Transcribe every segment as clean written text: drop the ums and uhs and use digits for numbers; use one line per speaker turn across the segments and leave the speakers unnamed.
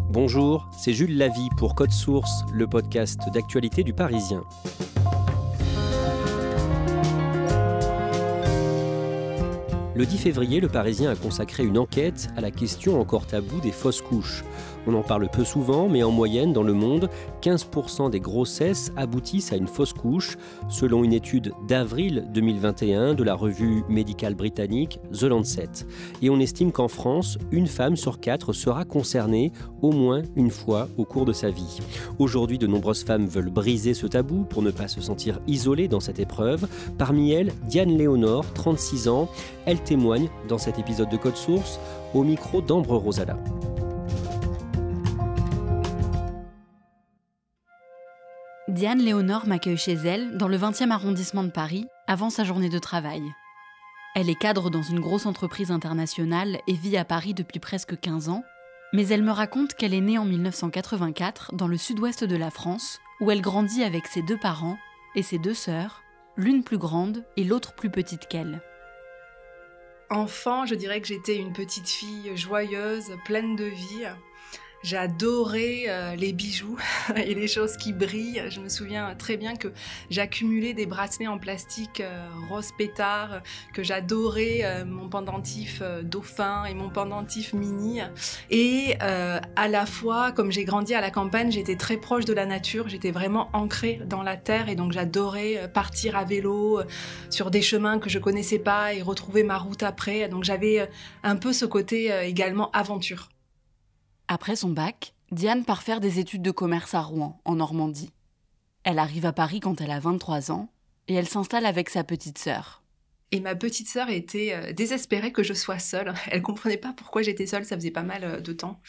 Bonjour, c'est Jules Lavie pour Code Source, le podcast d'actualité du Parisien. Le 10 février, le Parisien a consacré une enquête à la question encore taboue des fausses couches. On en parle peu souvent, mais en moyenne, dans le monde, 15% des grossesses aboutissent à une fausse couche, selon une étude d'avril 2021 de la revue médicale britannique The Lancet. Et on estime qu'en France, une femme sur 4 sera concernée au moins une fois au cours de sa vie. Aujourd'hui, de nombreuses femmes veulent briser ce tabou pour ne pas se sentir isolées dans cette épreuve. Parmi elles, Diane Léonore, 36 ans. Elle témoigne dans cet épisode de Code Source au micro d'Ambre Rosala.
Diane Léonore m'accueille chez elle, dans le 20e arrondissement de Paris, avant sa journée de travail. Elle est cadre dans une grosse entreprise internationale et vit à Paris depuis presque 15 ans, mais elle me raconte qu'elle est née en 1984 dans le sud-ouest de la France, où elle grandit avec ses 2 parents et ses 2 sœurs, l'une plus grande et l'autre plus petite qu'elle.
Enfant, je dirais que j'étais une petite fille joyeuse, pleine de vie. J'adorais les bijoux et les choses qui brillent. Je me souviens très bien que j'accumulais des bracelets en plastique rose pétard, que j'adorais mon pendentif dauphin et mon pendentif mini. Et à la fois, comme j'ai grandi à la campagne, j'étais très proche de la nature, j'étais vraiment ancrée dans la terre et donc j'adorais partir à vélo sur des chemins que je connaissais pas et retrouver ma route après. Donc j'avais un peu ce côté également aventure.
Après son bac, Diane part faire des études de commerce à Rouen, en Normandie. Elle arrive à Paris quand elle a 23 ans et elle s'installe avec sa petite sœur.
Et ma petite sœur était désespérée que je sois seule. Elle comprenait pas pourquoi j'étais seule, ça faisait pas mal de temps.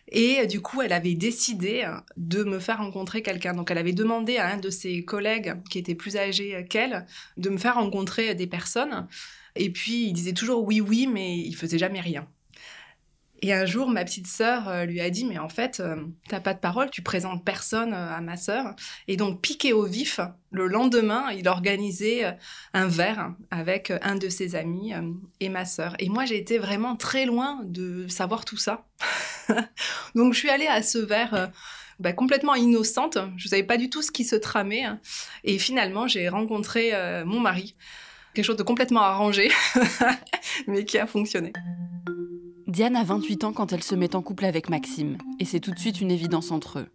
Et du coup, elle avait décidé de me faire rencontrer quelqu'un. Donc elle avait demandé à un de ses collègues, qui était plus âgé qu'elle, de me faire rencontrer des personnes. Et puis il disait toujours oui, mais il faisait jamais rien. Et un jour, ma petite sœur lui a dit « Mais en fait, t'as pas de parole, tu présentes personne à ma sœur. » Et donc, piqué au vif, le lendemain, il organisait un verre avec un de ses amis et ma sœur. Et moi, j'ai été vraiment très loin de savoir tout ça. Donc, je suis allée à ce verre complètement innocente. Je savais pas du tout ce qui se tramait. Et finalement, j'ai rencontré mon mari. Quelque chose de complètement arrangé, mais qui a fonctionné.
Diane a 28 ans quand elle se met en couple avec Maxime, et c'est tout de suite une évidence entre eux.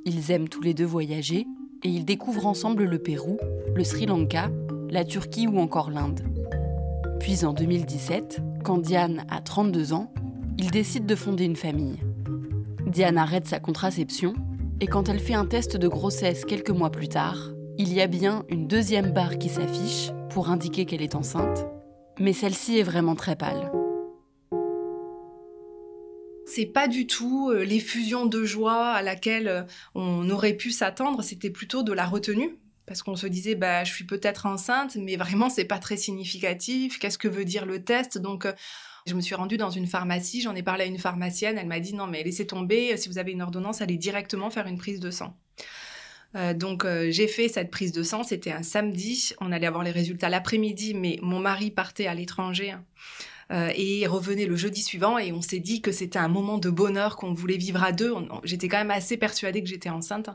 Ils aiment tous les deux voyager, et ils découvrent ensemble le Pérou, le Sri Lanka, la Turquie ou encore l'Inde. Puis en 2017, quand Diane a 32 ans, ils décident de fonder une famille. Diane arrête sa contraception, et quand elle fait un test de grossesse quelques mois plus tard, il y a bien une 2e barre qui s'affiche pour indiquer qu'elle est enceinte, mais celle-ci est vraiment très pâle.
C'est pas du tout l'effusion de joie à laquelle on aurait pu s'attendre, c'était plutôt de la retenue. Parce qu'on se disait, je suis peut-être enceinte, mais vraiment, c'est pas très significatif. Qu'est-ce que veut dire le test ? Donc, je me suis rendue dans une pharmacie, j'en ai parlé à une pharmacienne, elle m'a dit, non, mais laissez tomber, si vous avez une ordonnance, allez directement faire une prise de sang. Donc, j'ai fait cette prise de sang, c'était un samedi, on allait avoir les résultats l'après-midi, mais mon mari partait à l'étranger. Et revenait le jeudi suivant et on s'est dit que c'était un moment de bonheur qu'on voulait vivre à deux. J'étais quand même assez persuadée que j'étais enceinte.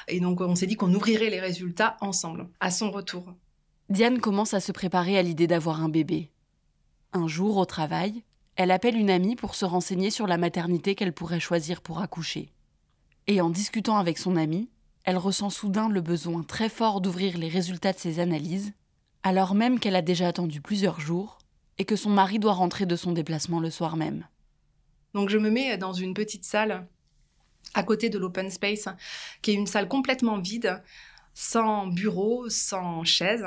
Et donc on s'est dit qu'on ouvrirait les résultats ensemble, à son retour.
Diane commence à se préparer à l'idée d'avoir un bébé. Un jour, au travail, elle appelle une amie pour se renseigner sur la maternité qu'elle pourrait choisir pour accoucher. Et en discutant avec son amie, elle ressent soudain le besoin très fort d'ouvrir les résultats de ses analyses, alors même qu'elle a déjà attendu plusieurs jours et que son mari doit rentrer de son déplacement le soir même.
Donc je me mets dans une petite salle à côté de l'open space, qui est une salle complètement vide, sans bureau, sans chaise.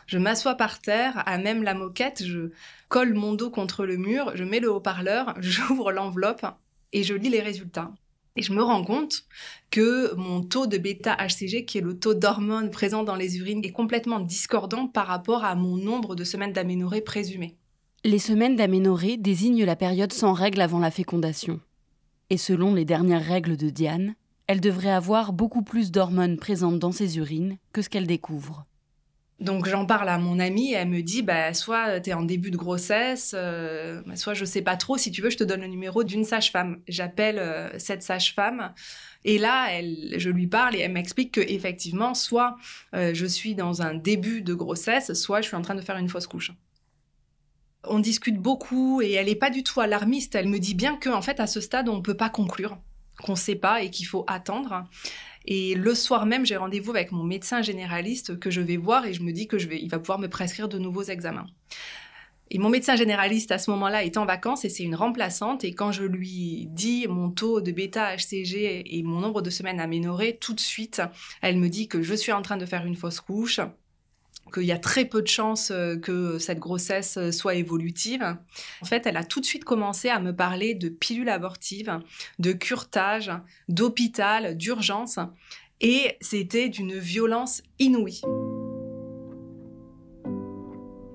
Je m'assois par terre, à même la moquette, je colle mon dos contre le mur, je mets le haut-parleur, j'ouvre l'enveloppe et je lis les résultats. Et je me rends compte que mon taux de bêta-HCG, qui est le taux d'hormones présent dans les urines, est complètement discordant par rapport à mon nombre de semaines d'aménorrhée présumées.
Les semaines d'aménorrhée désignent la période sans règles avant la fécondation. Et selon les dernières règles de Diane, elle devrait avoir beaucoup plus d'hormones présentes dans ses urines que ce qu'elle découvre.
Donc j'en parle à mon amie et elle me dit soit t'es en début de grossesse, soit je sais pas trop, si tu veux je te donne le numéro d'une sage-femme. J'appelle cette sage-femme et là je lui parle et elle m'explique que effectivement soit je suis dans un début de grossesse, soit je suis en train de faire une fausse couche. On discute beaucoup et elle est pas du tout alarmiste. Elle me dit bien que en fait à ce stade on peut pas conclure, qu'on sait pas et qu'il faut attendre. Et le soir même, j'ai rendez-vous avec mon médecin généraliste que je vais voir et je me dis il va pouvoir me prescrire de nouveaux examens. Et mon médecin généraliste, à ce moment-là, est en vacances et c'est une remplaçante. Et quand je lui dis mon taux de bêta-HCG et mon nombre de semaines améliorées, tout de suite, elle me dit que je suis en train de faire une fausse couche, qu'il y a très peu de chances que cette grossesse soit évolutive. En fait, elle a tout de suite commencé à me parler de pilules abortives, de curetage, d'hôpital, d'urgence. Et c'était d'une violence inouïe.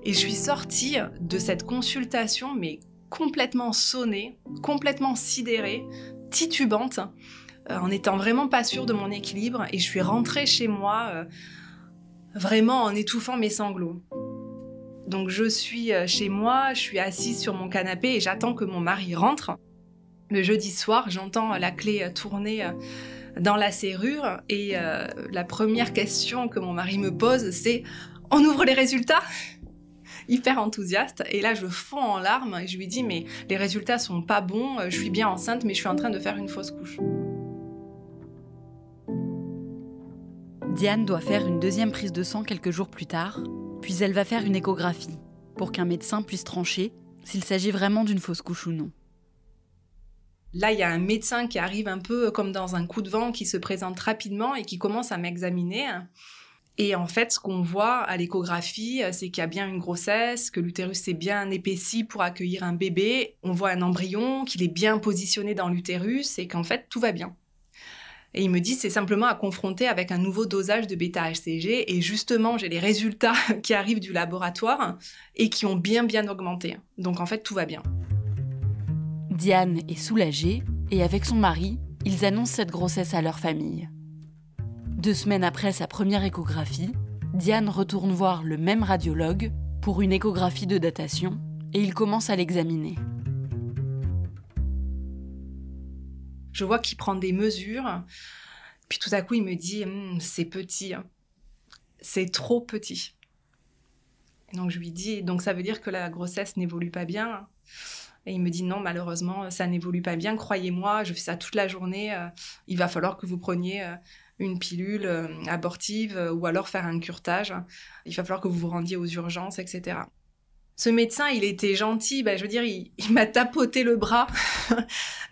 Et je suis sortie de cette consultation, mais complètement sonnée, complètement sidérée, titubante, en étant vraiment pas sûre de mon équilibre. Et je suis rentrée chez moi vraiment en étouffant mes sanglots. Donc je suis chez moi, je suis assise sur mon canapé et j'attends que mon mari rentre. Le jeudi soir, j'entends la clé tourner dans la serrure et la première question que mon mari me pose, c'est « On ouvre les résultats ?» Hyper enthousiaste. Et là, je fonds en larmes et je lui dis « Mais les résultats sont pas bons, je suis bien enceinte, mais je suis en train de faire une fausse couche. »
Diane doit faire une deuxième prise de sang quelques jours plus tard, puis elle va faire une échographie pour qu'un médecin puisse trancher s'il s'agit vraiment d'une fausse couche ou non.
Là, il y a un médecin qui arrive un peu comme dans un coup de vent, qui se présente rapidement et qui commence à m'examiner. Et en fait, ce qu'on voit à l'échographie, c'est qu'il y a bien une grossesse, que l'utérus s'est bien épaissi pour accueillir un bébé. On voit un embryon, qu'il est bien positionné dans l'utérus et qu'en fait, tout va bien. Et il me dit, c'est simplement à confronter avec un nouveau dosage de bêta-HCG. Et justement, j'ai les résultats qui arrivent du laboratoire et qui ont bien augmenté. Donc en fait, tout va bien.
Diane est soulagée et avec son mari, ils annoncent cette grossesse à leur famille. 2 semaines après sa première échographie, Diane retourne voir le même radiologue pour une échographie de datation et il commence à l'examiner.
Je vois qu'il prend des mesures, puis tout à coup il me dit « c'est petit, c'est trop petit ». Et donc je lui dis « donc ça veut dire que la grossesse n'évolue pas bien ?» Et il me dit « non, malheureusement, ça n'évolue pas bien, croyez-moi, je fais ça toute la journée, il va falloir que vous preniez une pilule abortive ou alors faire un curetage, il va falloir que vous vous rendiez aux urgences, etc. » Ce médecin, il était gentil, je veux dire, il m'a tapoté le bras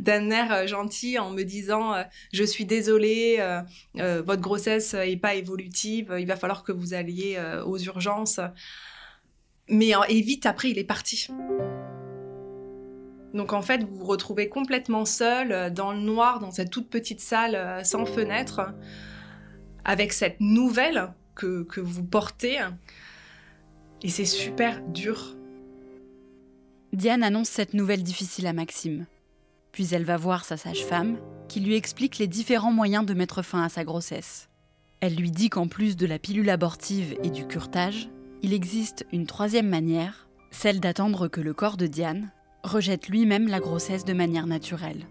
d'un air gentil en me disant « Je suis désolée, votre grossesse n'est pas évolutive, il va falloir que vous alliez aux urgences. » Et vite après, il est parti. Donc en fait, vous vous retrouvez complètement seul, dans le noir, dans cette toute petite salle sans fenêtre, avec cette nouvelle que vous portez. Et c'est super dur.
Diane annonce cette nouvelle difficile à Maxime. Puis elle va voir sa sage-femme, qui lui explique les différents moyens de mettre fin à sa grossesse. Elle lui dit qu'en plus de la pilule abortive et du curetage, il existe une 3e manière, celle d'attendre que le corps de Diane rejette lui-même la grossesse de manière naturelle.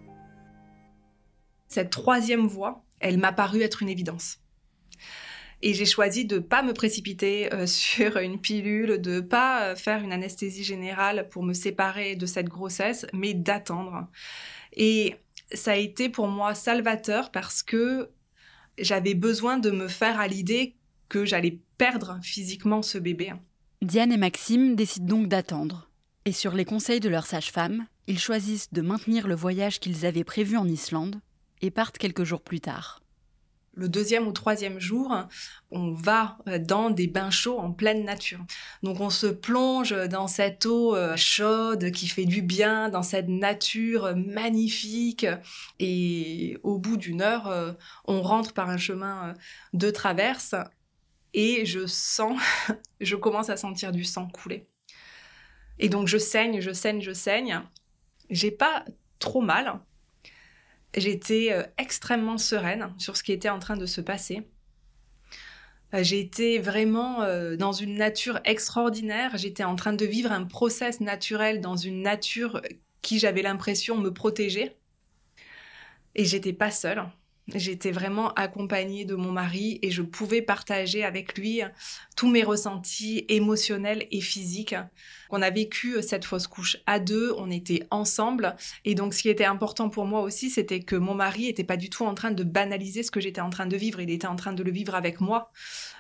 Cette 3e voie, elle m'a paru être une évidence. Et j'ai choisi de ne pas me précipiter sur une pilule, de ne pas faire une anesthésie générale pour me séparer de cette grossesse, mais d'attendre. Et ça a été pour moi salvateur parce que j'avais besoin de me faire à l'idée que j'allais perdre physiquement ce bébé.
Diane et Maxime décident donc d'attendre. Et sur les conseils de leur sage-femme, ils choisissent de maintenir le voyage qu'ils avaient prévu en Islande et partent quelques jours plus tard.
Le 2e ou 3e jour, on va dans des bains chauds en pleine nature. Donc on se plonge dans cette eau chaude qui fait du bien, dans cette nature magnifique. Et au bout d'1 heure, on rentre par un chemin de traverse et je commence à sentir du sang couler. Et donc je saigne. J'ai pas trop mal. J'étais extrêmement sereine sur ce qui était en train de se passer. J'étais vraiment dans une nature extraordinaire. J'étais en train de vivre un process naturel dans une nature qui, j'avais l'impression, me protégeait. Et j'étais pas seule. J'étais vraiment accompagnée de mon mari et je pouvais partager avec lui tous mes ressentis émotionnels et physiques. On a vécu cette fausse couche à deux, on était ensemble. Et donc, ce qui était important pour moi aussi, c'était que mon mari n'était pas du tout en train de banaliser ce que j'étais en train de vivre. Il était en train de le vivre avec moi.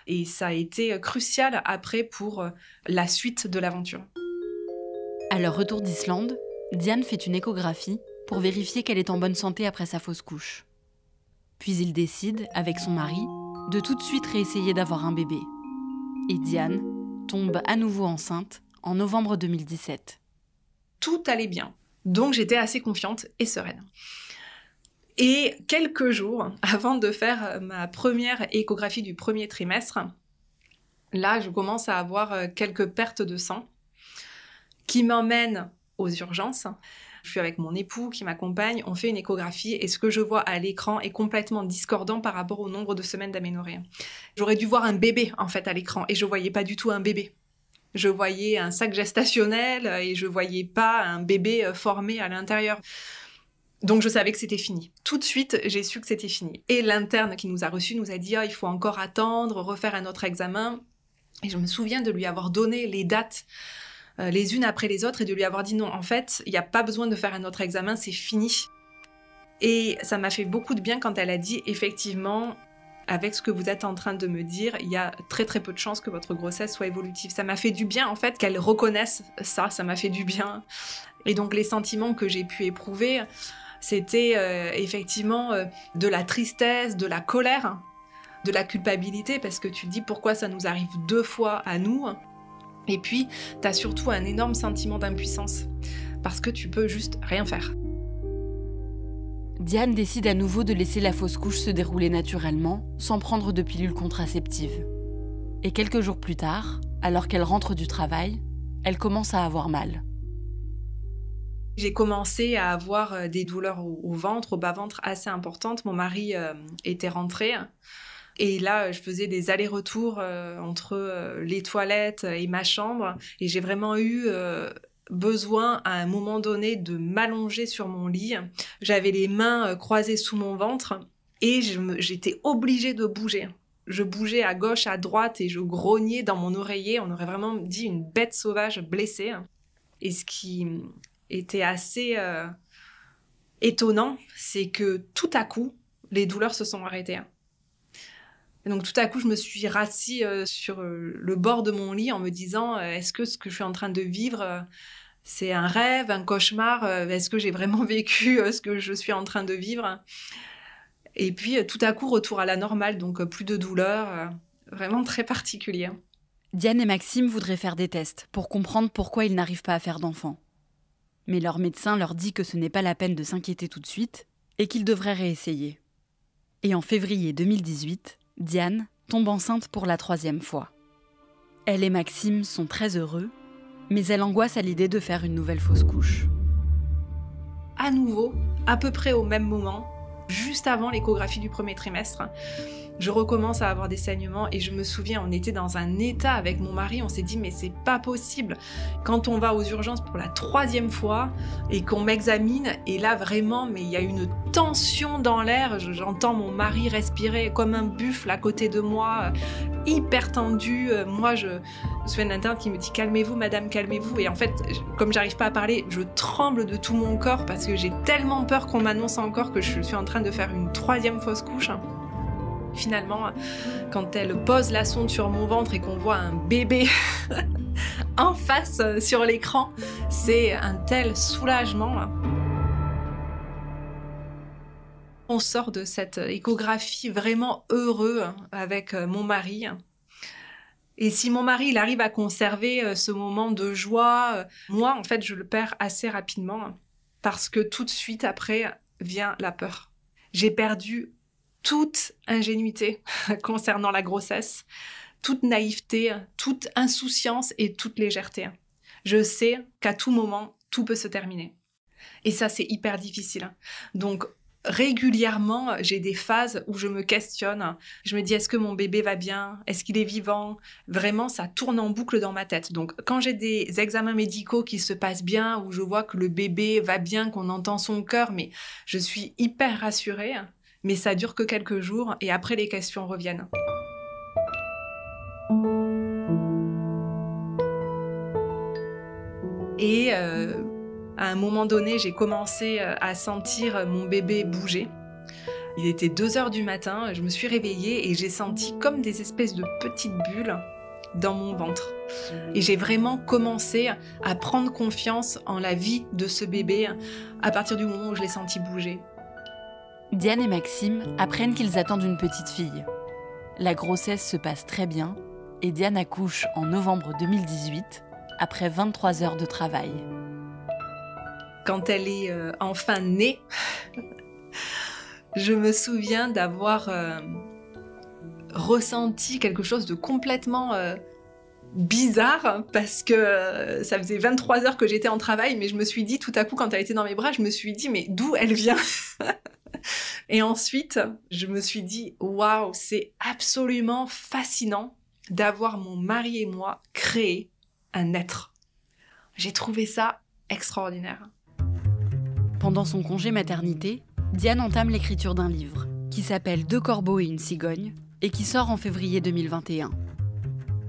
Et ça a été crucial après pour la suite de l'aventure.
À leur retour d'Islande, Diane fait une échographie pour vérifier qu'elle est en bonne santé après sa fausse couche. Puis ils décident, avec son mari, de tout de suite réessayer d'avoir un bébé. Et Diane tombe à nouveau enceinte en novembre 2017.
Tout allait bien, donc j'étais assez confiante et sereine. Et quelques jours avant de faire ma première échographie du premier trimestre, là, je commence à avoir quelques pertes de sang qui m'emmènent aux urgences. Je suis avec mon époux qui m'accompagne, on fait une échographie et ce que je vois à l'écran est complètement discordant par rapport au nombre de semaines d'aménorrhée. J'aurais dû voir un bébé en fait à l'écran et je voyais pas du tout un bébé. Je voyais un sac gestationnel et je voyais pas un bébé formé à l'intérieur. Donc je savais que c'était fini. Tout de suite, j'ai su que c'était fini. Et l'interne qui nous a reçus nous a dit il faut encore attendre, refaire un autre examen. Et je me souviens de lui avoir donné les dates les unes après les autres et de lui avoir dit non, en fait, il n'y a pas besoin de faire un autre examen, c'est fini. Et ça m'a fait beaucoup de bien quand elle a dit effectivement, avec ce que vous êtes en train de me dire, il y a très très peu de chances que votre grossesse soit évolutive. Ça m'a fait du bien en fait qu'elle reconnaisse ça m'a fait du bien. Et donc les sentiments que j'ai pu éprouver, c'était effectivement de la tristesse, de la colère, de la culpabilité, parce que tu te dis pourquoi ça nous arrive 2 fois à nous. Et puis, t'as surtout un énorme sentiment d'impuissance, parce que tu peux juste rien faire.
Diane décide à nouveau de laisser la fausse couche se dérouler naturellement, sans prendre de pilule contraceptive. Et quelques jours plus tard, alors qu'elle rentre du travail, elle commence à avoir mal.
J'ai commencé à avoir des douleurs au ventre, au bas-ventre assez importantes. Mon mari était rentré. Et là, je faisais des allers-retours entre les toilettes et ma chambre. Et j'ai vraiment eu besoin, à un moment donné, de m'allonger sur mon lit. J'avais les mains croisées sous mon ventre et j'étais obligée de bouger. Je bougeais à gauche, à droite et je grognais dans mon oreiller. On aurait vraiment dit une bête sauvage blessée. Et ce qui était assez étonnant, c'est que tout à coup, les douleurs se sont arrêtées. Et donc tout à coup, je me suis rassis sur le bord de mon lit en me disant est-ce que ce que je suis en train de vivre, c'est un rêve, un cauchemar est-ce que j'ai vraiment vécu ce que je suis en train de vivre? Et puis tout à coup, retour à la normale, donc plus de douleur, vraiment très particulier.
Diane et Maxime voudraient faire des tests pour comprendre pourquoi ils n'arrivent pas à faire d'enfants. Mais leur médecin leur dit que ce n'est pas la peine de s'inquiéter tout de suite et qu'ils devraient réessayer. Et en février 2018, Diane tombe enceinte pour la 3e fois. Elle et Maxime sont très heureux, mais elle angoisse à l'idée de faire une nouvelle fausse couche.
À nouveau, à peu près au même moment, juste avant l'échographie du premier trimestre, je recommence à avoir des saignements et je me souviens, on était dans un état avec mon mari, on s'est dit mais c'est pas possible. Quand on va aux urgences pour la 3e fois et qu'on m'examine, et là vraiment, mais il y a une tension dans l'air, j'entends mon mari respirer comme un buffle à côté de moi, hyper tendu. Moi, je me souviens d'un interne qui me dit calmez-vous madame, calmez-vous. Et en fait, comme j'arrive pas à parler, je tremble de tout mon corps parce que j'ai tellement peur qu'on m'annonce encore que je suis en train de faire une 3e fausse couche. Finalement, quand elle pose la sonde sur mon ventre et qu'on voit un bébé en face sur l'écran, c'est un tel soulagement. On sort de cette échographie vraiment heureux avec mon mari. Et si mon mari il arrive à conserver ce moment de joie, moi, en fait, je le perds assez rapidement parce que tout de suite après vient la peur. J'ai perdu toute ingénuité concernant la grossesse, toute naïveté, toute insouciance et toute légèreté. Je sais qu'à tout moment, tout peut se terminer. Et ça, c'est hyper difficile. Donc, régulièrement, j'ai des phases où je me questionne. Je me dis, est-ce que mon bébé va bien? Est-ce qu'il est vivant? Vraiment, ça tourne en boucle dans ma tête. Donc, quand j'ai des examens médicaux qui se passent bien, où je vois que le bébé va bien, qu'on entend son cœur, mais je suis hyper rassurée. Mais ça dure que quelques jours et après, les questions reviennent. Et à un moment donné, j'ai commencé à sentir mon bébé bouger. Il était 2h du matin, je me suis réveillée et j'ai senti comme des espèces de petites bulles dans mon ventre. Et j'ai vraiment commencé à prendre confiance en la vie de ce bébé à partir du moment où je l'ai senti bouger.
Diane et Maxime apprennent qu'ils attendent une petite fille. La grossesse se passe très bien et Diane accouche en novembre 2018, après 23 heures de travail.
Quand elle est enfin née, je me souviens d'avoir ressenti quelque chose de complètement bizarre parce que ça faisait 23 heures que j'étais en travail, mais je me suis dit tout à coup quand elle était dans mes bras, je me suis dit mais d'où elle vient? Et ensuite, je me suis dit waouh, c'est absolument fascinant d'avoir mon mari et moi créé un être. J'ai trouvé ça extraordinaire.
Pendant son congé maternité, Diane entame l'écriture d'un livre qui s'appelle 2 corbeaux et une cigogne et qui sort en février 2021.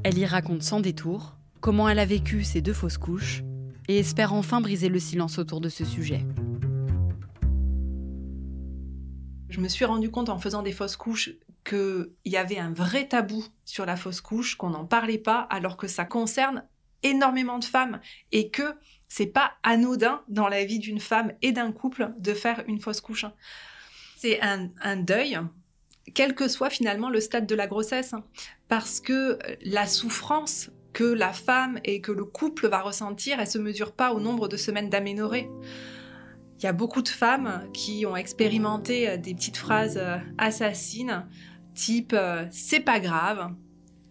Elle y raconte sans détour comment elle a vécu ses 2 fausses couches et espère enfin briser le silence autour de ce sujet.
Je me suis rendu compte en faisant des fausses couches qu'il y avait un vrai tabou sur la fausse couche, qu'on n'en parlait pas alors que ça concerne énormément de femmes et que c'est pas anodin dans la vie d'une femme et d'un couple de faire une fausse couche. C'est un deuil, quel que soit finalement le stade de la grossesse, parce que la souffrance que la femme et que le couple va ressentir, elle se mesure pas au nombre de semaines d'aménorrhée. Il y a beaucoup de femmes qui ont expérimenté des petites phrases assassines, type « c'est pas grave,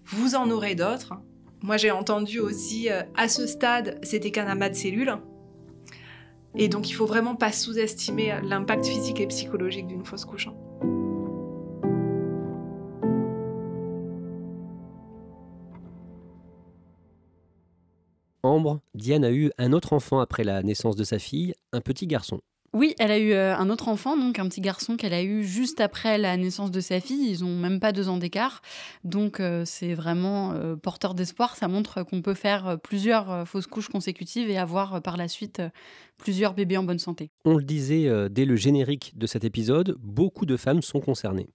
vous en aurez d'autres ». Moi, j'ai entendu aussi, à ce stade, c'était qu'un amas de cellules. Et donc, il faut vraiment pas sous-estimer l'impact physique et psychologique d'une fausse couche.
Ambre, Diane a eu un autre enfant après la naissance de sa fille, un petit garçon.
Oui, elle a eu un autre enfant, donc un petit garçon qu'elle a eu juste après la naissance de sa fille. Ils n'ont même pas 2 ans d'écart. Donc c'est vraiment porteur d'espoir. Ça montre qu'on peut faire plusieurs fausses couches consécutives et avoir par la suite plusieurs bébés en bonne santé.
On le disait dès le générique de cet épisode, beaucoup de femmes sont concernées.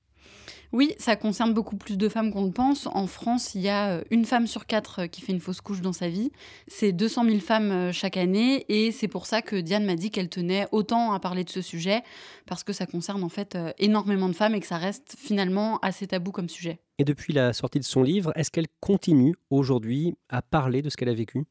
Oui, ça concerne beaucoup plus de femmes qu'on le pense. En France, il y a 1 femme sur 4 qui fait une fausse couche dans sa vie. C'est 200 000 femmes chaque année et c'est pour ça que Diane m'a dit qu'elle tenait autant à parler de ce sujet parce que ça concerne en fait énormément de femmes et que ça reste finalement assez tabou comme sujet.
Et depuis la sortie de son livre, est-ce qu'elle continue aujourd'hui à parler de ce qu'elle a vécu ?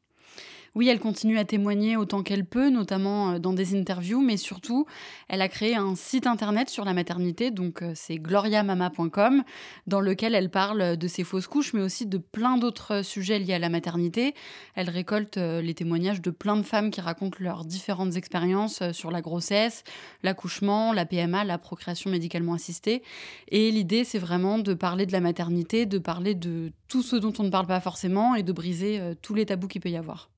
Oui, elle continue à témoigner autant qu'elle peut, notamment dans des interviews, mais surtout, elle a créé un site internet sur la maternité, donc c'est gloriamama.com, dans lequel elle parle de ses fausses couches, mais aussi de plein d'autres sujets liés à la maternité. Elle récolte les témoignages de plein de femmes qui racontent leurs différentes expériences sur la grossesse, l'accouchement, la PMA, la procréation médicalement assistée. Et l'idée, c'est vraiment de parler de la maternité, de parler de tout ce dont on ne parle pas forcément et de briser tous les tabous qu'il peut y avoir.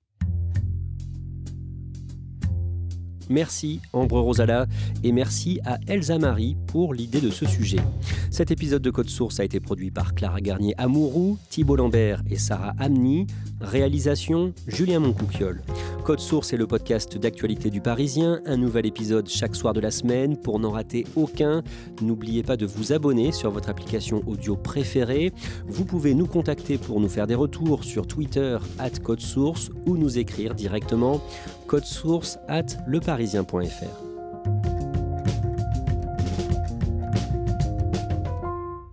Merci Ambre Rosala et merci à Elsa Marie pour l'idée de ce sujet. Cet épisode de Code Source a été produit par Clara Garnier-Amouroux, Thibault Lambert et Sarah Amni. Réalisation Julien Moncouquiol. Code Source est le podcast d'actualité du Parisien. Un nouvel épisode chaque soir de la semaine. Pour n'en rater aucun, n'oubliez pas de vous abonner sur votre application audio préférée. Vous pouvez nous contacter pour nous faire des retours sur Twitter @codesource ou nous écrire directement codesource@leparisien.fr.